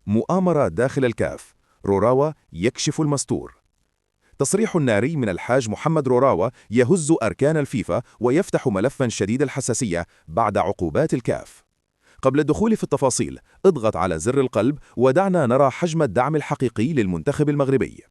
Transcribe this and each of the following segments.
مؤامرة داخل الكاف. روراوا يكشف المستور. تصريح ناري من الحاج محمد روراوا يهز أركان الفيفا ويفتح ملفا شديد الحساسية بعد عقوبات الكاف. قبل الدخول في التفاصيل، اضغط على زر القلب ودعنا نرى حجم الدعم الحقيقي للمنتخب المغربي.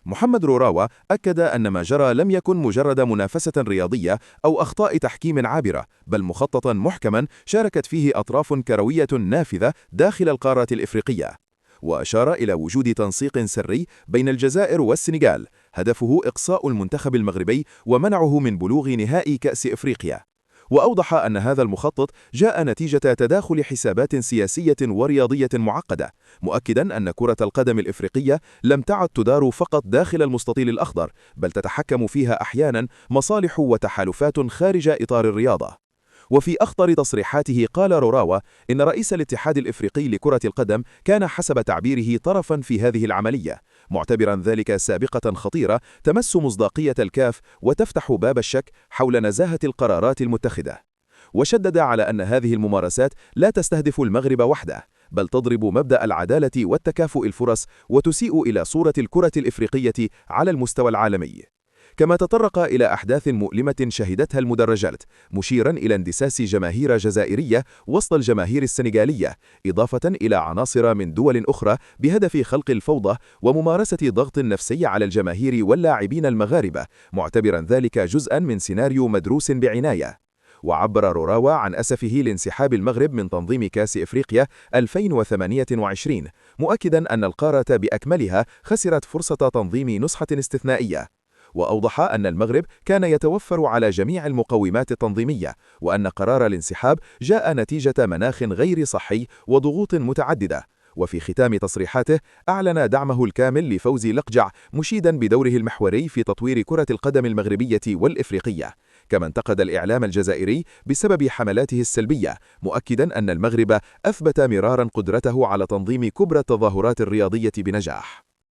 محمد روراوا أكد أن ما جرى لم يكن مجرد منافسة رياضية أو أخطاء تحكيم عابرة، بل مخططا محكما شاركت فيه أطراف كروية نافذة داخل القارة الإفريقية. وأشار إلى وجود تنسيق سري بين الجزائر والسنغال، هدفه إقصاء المنتخب المغربي ومنعه من بلوغ نهائي كأس إفريقيا. وأوضح أن هذا المخطط جاء نتيجة تداخل حسابات سياسية ورياضية معقدة، مؤكدا أن كرة القدم الإفريقية لم تعد تدار فقط داخل المستطيل الأخضر، بل تتحكم فيها أحيانا مصالح وتحالفات خارج إطار الرياضة. وفي أخطر تصريحاته قال روراوا إن رئيس الاتحاد الإفريقي لكرة القدم كان حسب تعبيره طرفا في هذه العملية، معتبرا ذلك سابقة خطيرة تمس مصداقية الكاف وتفتح باب الشك حول نزاهة القرارات المتخذة. وشدد على أن هذه الممارسات لا تستهدف المغرب وحده، بل تضرب مبدأ العدالة والتكافؤ الفرص وتسيء إلى صورة الكرة الإفريقية على المستوى العالمي. كما تطرق إلى أحداث مؤلمة شهدتها المدرجات، مشيرا إلى اندساس جماهير جزائرية وسط الجماهير السنغالية، إضافة إلى عناصر من دول أخرى بهدف خلق الفوضى وممارسة ضغط نفسي على الجماهير واللاعبين المغاربة، معتبرا ذلك جزءا من سيناريو مدروس بعناية. وعبر روراوا عن أسفه لانسحاب المغرب من تنظيم كأس إفريقيا 2028، مؤكدا أن القارة بأكملها خسرت فرصة تنظيم نسخة استثنائية. وأوضح أن المغرب كان يتوفر على جميع المقومات التنظيمية، وأن قرار الانسحاب جاء نتيجة مناخ غير صحي وضغوط متعددة. وفي ختام تصريحاته أعلن دعمه الكامل لفوزي لقجع، مشيدا بدوره المحوري في تطوير كرة القدم المغربية والإفريقية. كما انتقد الإعلام الجزائري بسبب حملاته السلبية، مؤكدا أن المغرب أثبت مرارا قدرته على تنظيم كبرى التظاهرات الرياضية بنجاح.